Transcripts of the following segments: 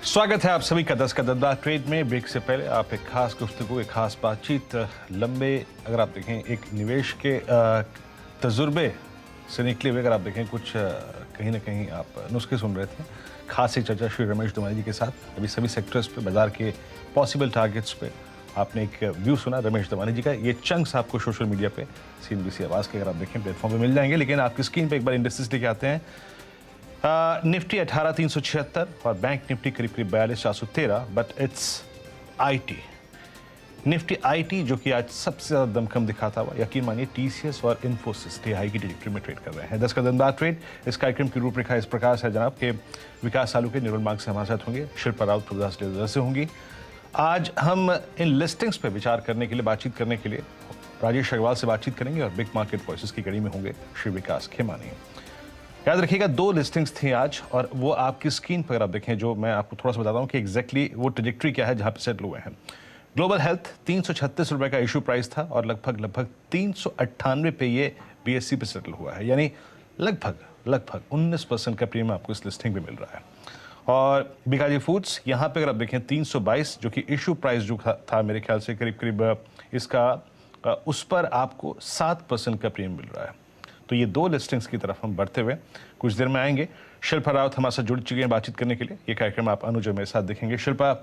स्वागत है आप सभी का 10 का धंधा ट्रेड में। ब्रेक से पहले आप एक खास गुफ्तगू, एक खास बातचीत, लंबे अगर आप देखें एक निवेश के तजुर्बे से निकले हुए अगर आप देखें कुछ कहीं ना कहीं आप नुस्खे सुन रहे थे। खास एक चर्चा श्री रमेश धमानी जी के साथ अभी सभी सेक्टर्स पे, बाजार के पॉसिबल टारगेट्स पे आपने एक व्यू सुना रमेश धमानी जी का। ये चंक्स आपको सोशल मीडिया पे CNBC आवाज़ के अगर आप देखें प्लेटफॉर्म पे मिल जाएंगे, लेकिन आपकी स्क्रीन पे एक बार इंडेक्सेस लेके आते हैं। निफ्टी 18,376 और बैंक निफ्टी करीब करीब 42,413, but it's IT Nifty IT जो कि आज सबसे ज़्यादा दमखम दिखाता हुआ, यकीन मानिए TCS और इन्फोसिस हाई की ट्रेजेक्टरी में ट्रेड कर रहे हैं। 10 का धंधा ट्रेड इस कार्यक्रम की रूपरेखा इस प्रकार से है जनाब के विकास सालू के निर्मल मांग से हमारे साथ होंगे, शिल्पा राउत प्रभुदास लेदर से होंगी। आज हम इन लिस्टिंग्स पे विचार करने के लिए, बातचीत करने के लिए राजेश अग्रवाल से बातचीत करेंगे और बिग मार्केट वॉइसेस की कड़ी में होंगे श्री विकास खेमानी। याद रखिएगा 2 लिस्टिंग्स थी आज और वो आपकी स्क्रीन पर अगर आप देखें, जो मैं आपको थोड़ा सा बताता हूँ कि एग्जैक्टली वो ट्रेजेक्टरी क्या है जहाँ पे सेटल हुए हैं। ग्लोबल हेल्थ 336 रुपए का इशू प्राइस था और लगभग 398 पे ये BSE पे सेटल हुआ है, यानी लगभग 19% का प्रीमियम आपको इस लिस्टिंग पे मिल रहा है। और बीकाजी फूड्स यहाँ पे अगर आप देखें 322, जो कि इशू प्राइस जो था मेरे ख्याल से करीब इसका उस पर आपको 7% का प्रीमियम मिल रहा है। तो ये 2 लिस्टिंग्स की तरफ हम बढ़ते हुए कुछ देर में आएंगे। शिल्पा रावत हमारे साथ जुड़ चुके हैं बातचीत करने के लिए। ये कार्यक्रम आप अनुज मेरे साथ देखेंगे। शिल्पा,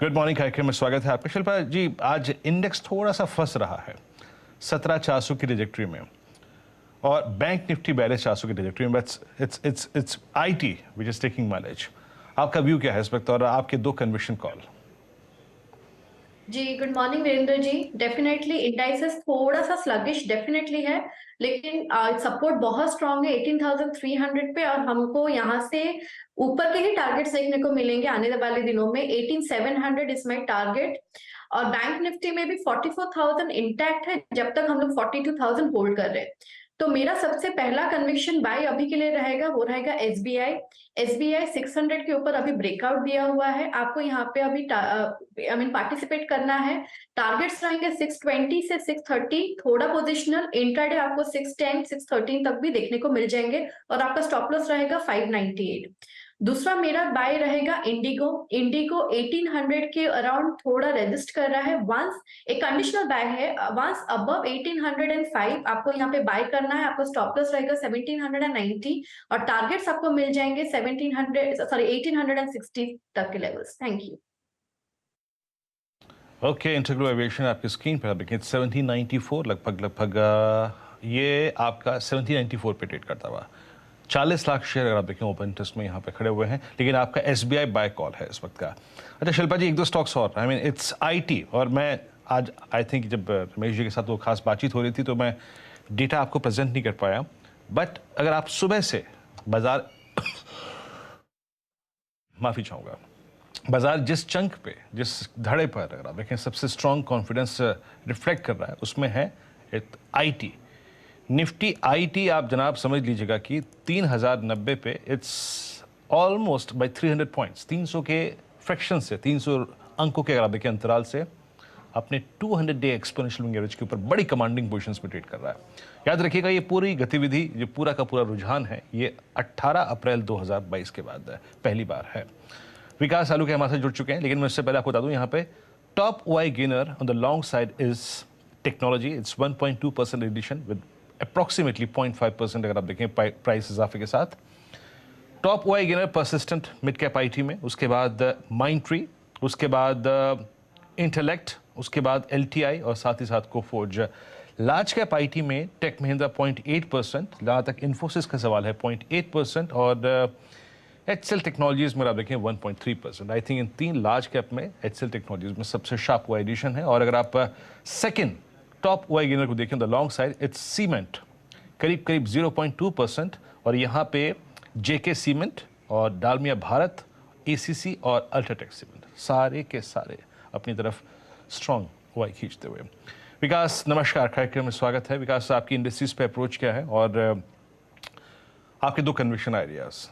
गुड मॉर्निंग, कार्यक्रम में स्वागत है आपका। शिल्पा जी, आज इंडेक्स थोड़ा सा फंस रहा है 17,400 की ट्रेजेक्टरी में और बैंक निफ्टी 42,400 की ट्रेजेक्टरी में, it's IT which is taking mileage. आपका व्यू क्या है इस वक्त और आपके 2 कन्विक्शन कॉल? जी गुड मॉर्निंग वीरेंद्र जी। डेफिनेटली इंडाइसेस थोड़ा सा स्लगिश डेफिनेटली है, लेकिन सपोर्ट बहुत स्ट्रांग है 18,300 पे और हमको यहाँ से ऊपर के ही टारगेट्स देखने को मिलेंगे आने वाले दिनों में। 18,700 इज माय टारगेट और बैंक निफ्टी में भी 44,000 इंटैक्ट है जब तक हम लोग 42,000 होल्ड कर रहे हैं। तो मेरा सबसे पहला कन्विक्शन बाय अभी के लिए रहेगा, वो रहेगा SBI 600 के ऊपर अभी ब्रेकआउट दिया हुआ है। आपको यहाँ पे अभी पार्टिसिपेट करना है। टारगेट्स रहेंगे 620 से 630, थोड़ा पोजिशनल इंट्राडे आपको 610 613 तक भी देखने को मिल जाएंगे और आपका स्टॉप लॉस रहेगा 598। दूसरा मेरा बाय रहेगा इंडिगो 1800 के अराउंड थोड़ा रेजिस्ट कर रहा है। वंस एक कंडीशनल बाय है, वंस अबव 1805 आपको यहाँ पे बाय करना है। आपको स्टॉप लॉस रहेगा 1790 और टारगेट्स आपको मिल जाएंगे 1860 तक के levels. Thank you. Okay, integral aviation आपकी स्क्रीन पर देखिए 1794, लगभग ये आपका 1794 पे ट्रेड करता हुआ 40 लाख शेयर अगर आप देखें ओपन इंटरेस्ट में यहाँ पे खड़े हुए हैं, लेकिन आपका SBI बाय कॉल है इस वक्त का। अच्छा शिल्पा जी, 1-2 स्टॉक्स और, आई मीन इट्स IT, और मैं आज आई थिंक जब रमेश जी के साथ वो खास बातचीत हो रही थी तो मैं डेटा आपको प्रेजेंट नहीं कर पाया, बट अगर आप सुबह से बाजार माफ़ी चाहूँगा, बाजार जिस चंक पे, जिस धड़े पर अगर आप देखें सबसे स्ट्रॉन्ग कॉन्फिडेंस रिफ्लेक्ट कर रहा है उसमें है IT। निफ्टी IT आप जनाब समझ लीजिएगा कि 3,090 पे इट्स ऑलमोस्ट बाई 300 पॉइंट्स, 300 के फ्रैक्शन से, 300 अंकों के अगर आप देखें अंतराल से अपने 200 डे एक्सपोनेंशियल एवरेज के ऊपर बड़ी कमांडिंग पोजीशंस पे ट्रेड कर रहा है। याद रखिएगा ये पूरी गतिविधि, जो पूरा का पूरा रुझान है, ये 18 अप्रैल 2022 के बाद पहली बार है। विकास सालू के हमारे साथ जुड़ चुके हैं, लेकिन मैं उससे पहले आपको बता दूं यहाँ पे top OI gainer on the long side is technology. It's 1.2% addition with approximately 0.5% अगर आप देखें प्राइस इजाफे के साथ। Top OI gainer persistent mid cap IT में, उसके बाद माइंडट्री, उसके बाद इंटेलेक्ट, उसके बाद LTI और साथ ही साथ कोफोर्ज। लार्ज कैप IT में टेक महिंद्रा 0.8%, जहाँ तक इन्फोसिस का सवाल है 0.8% और HCL टेक्नोलॉजीज में आप देखें 1.3%। I think in 3 large cap में HCL टेक्नोलॉजीज में सबसे शार्प OI एडिशन है। और अगर आप सेकंड टॉप OI गेनर को देखें the long side, it's cement, करीब 0.2%, और यहाँ पे JK सीमेंट और डालमिया भारत, ACC और अल्ट्राटेक सीमेंट, सारे के सारे अपनी तरफ स्ट्रॉन्ग OI खींचते हुए। विकास नमस्कार, कार्यक्रम में स्वागत है। विकास, आपकी इंडस्ट्रीज पे अप्रोच क्या है और आपके 2 conviction ideas?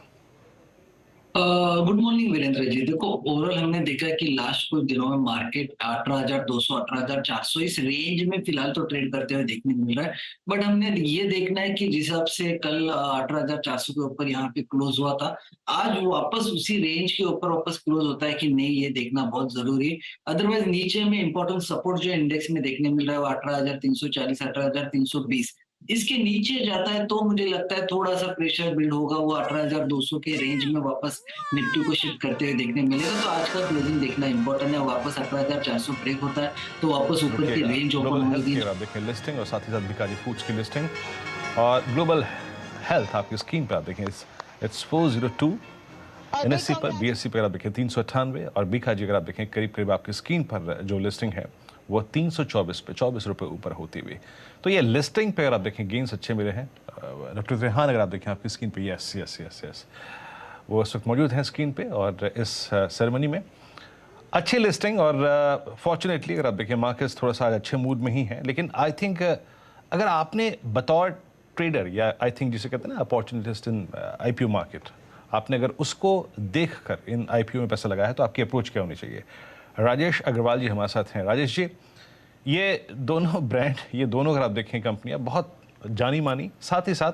Good morning Virendra ji. देखो, ओवरऑल हमने देखा कि लास्ट कुछ दिनों में मार्केट 18,200 18,400 इस रेंज में फिलहाल तो ट्रेड करते हुए देखने को मिल रहा है। बट हमने ये देखना है कि जिस हिसाब से कल 18,400 के ऊपर यहाँ पे क्लोज हुआ था, आज वापस उसी रेंज के ऊपर वापस क्लोज होता है कि नहीं, ये देखना बहुत जरूरी है। अदरवाइज नीचे में इंपॉर्टेंट सपोर्ट जो इंडेक्स में देखने मिल रहा है वो 18,340 18,320 इसके नीचे जाता है तो मुझे लगता है थोड़ा सा प्रेशर बिल्ड होगा, वो 18,200 के रेंज में वापस निफ्टी को शिफ्ट करते हुए देखने मिलेगा। तो आज का क्लोजिंग देखना इंपॉर्टेंट है। वापस 18,400 ब्रेक होता है तो वापस ऊपर की रेंज ओपन ग्लोबल हेल्थ होगी। की आप देखें लिस्टिंग और साथ ही साथ बीकाजी फूड्स की लिस्टिंग और ग्लोबल हेल्थ आपकी स्क्रीन पर आप देखें इट्स 402 एनएससी पर, बीएससी पर आप देखें 398 और बीकाजी अगर आप देखें करीब करीब आपकी स्क्रीन पर जो लिस्टिंग है वो 324 पे 24 रुपये ऊपर होती हुई। तो ये लिस्टिंग पे अगर आप देखें गेंस अच्छे मिले हैं। डॉक्टर रेहान अगर आप देखें आपकी स्क्रीन पे, यस यस यस यस वो इस वक्त मौजूद हैं स्क्रीन पे और इस सेरेमनी में अच्छी लिस्टिंग। और फॉर्चुनेटली अगर आप देखें मार्केट्स थोड़ा सा अच्छे मूड में ही हैं, लेकिन आई थिंक अगर आपने बतौर ट्रेडर या आई थिंक जिसे कहते हैं ना अपॉर्चुनिटिस्ट इन आईपीओ मार्केट, आपने अगर उसको देखकर इन आईपीओ में पैसा लगाया है तो आपकी अप्रोच क्या होनी चाहिए। राजेश अग्रवाल जी हमारे साथ हैं। राजेश जी, ये दोनों ब्रांड, ये दोनों अगर आप देखें कंपनियां बहुत जानी मानी, साथ ही साथ